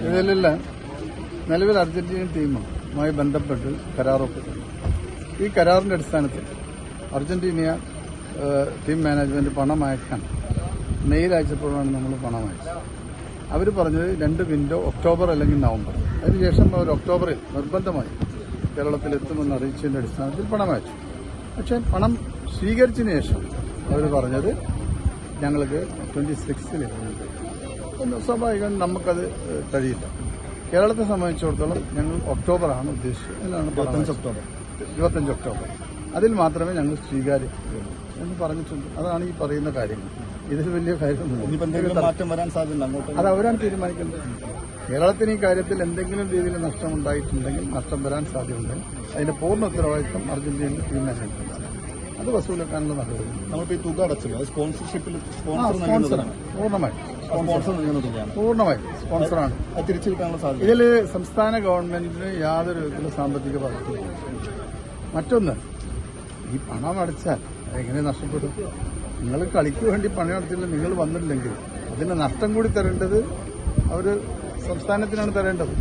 ഇതിലില്ല. നിലവിൽ അർജന്റീനിയൻ ടീമുമായി ബന്ധപ്പെട്ട് കരാർ ഒപ്പിട്ടു. ഈ കരാറിന്റെ അടിസ്ഥാനത്തിൽ അർജന്റീന ടീം മാനേജ്മെന്റ് പണം അയക്കാൻ മെയിൽ അയച്ചപ്പോഴാണ് നമ്മൾ പണം അയച്ചത്. അവർ പറഞ്ഞത് 2 വിൻഡോ ഒക്ടോബർ അല്ലെങ്കിൽ നവംബർ. അതിനുശേഷം അവർ ഒക്ടോബറിൽ നിർബന്ധമായി കേരളത്തിലെത്തുമെന്ന് അറിയിച്ചതിന്റെ അടിസ്ഥാനത്തിൽ പണം അയച്ചു. പക്ഷേ പണം സ്വീകരിച്ചതിന് ശേഷം അവർ പറഞ്ഞത് ഞങ്ങൾക്ക് 26-ൽ സ്വാഭാവികം നമുക്കത് കഴിയില്ല. കേരളത്തെ സംബന്ധിച്ചിടത്തോളം ഞങ്ങൾ ഒക്ടോബറാണ് ഉദ്ദേശിച്ചത്. അതിലാണ് 25 ഒക്ടോബർ. അതിൽ മാത്രമേ ഞങ്ങൾ സ്വീകാര്യമാക്കൂ എന്ന് പറഞ്ഞിട്ടുണ്ട്. അതാണ് ഈ പറയുന്ന കാര്യങ്ങൾ. ഇതിൽ വലിയ കാര്യമൊന്നുമില്ല. അത് അവരാണ് തീരുമാനിക്കുന്നത്. കേരളത്തിന് ഈ കാര്യത്തിൽ എന്തെങ്കിലും രീതിയിൽ നഷ്ടമുണ്ടായിട്ടുണ്ടെങ്കിൽ, നഷ്ടം വരാൻ സാധ്യതയുണ്ടെങ്കിൽ അതിന്റെ പൂർണ്ണ ഉത്തരവാദിത്വം അർജന്റീനയുടെ ടീം മാനേജ്മെന്റാണ്. അത് വസൂലാക്കാനുള്ള നടപടി. നമ്മളിപ്പോൾ ഈ തുക അടച്ചല്ലോ, സ്പോൺസർഷിപ്പിൽ പൂർണ്ണമായും സ്പോൺസറാണ്. അത് തിരിച്ചു കിട്ടാനുള്ള സാധ്യത. ഇതിൽ സംസ്ഥാന ഗവൺമെന്റിന് യാതൊരു വിധത്തിലുള്ള സാമ്പത്തിക ബാധ്യതയില്ല. മറ്റൊന്ന്, ഈ പണം അടച്ചാൽ എങ്ങനെ നഷ്ടപ്പെടും? നിങ്ങൾ കളിക്ക് വേണ്ടി പണം അടച്ചില്ല, നിങ്ങൾ വന്നില്ലെങ്കിൽ അതിന്റെ നഷ്ടം കൂടി തരേണ്ടത് അവർ സംസ്ഥാനത്തിനാണ് തരേണ്ടത്.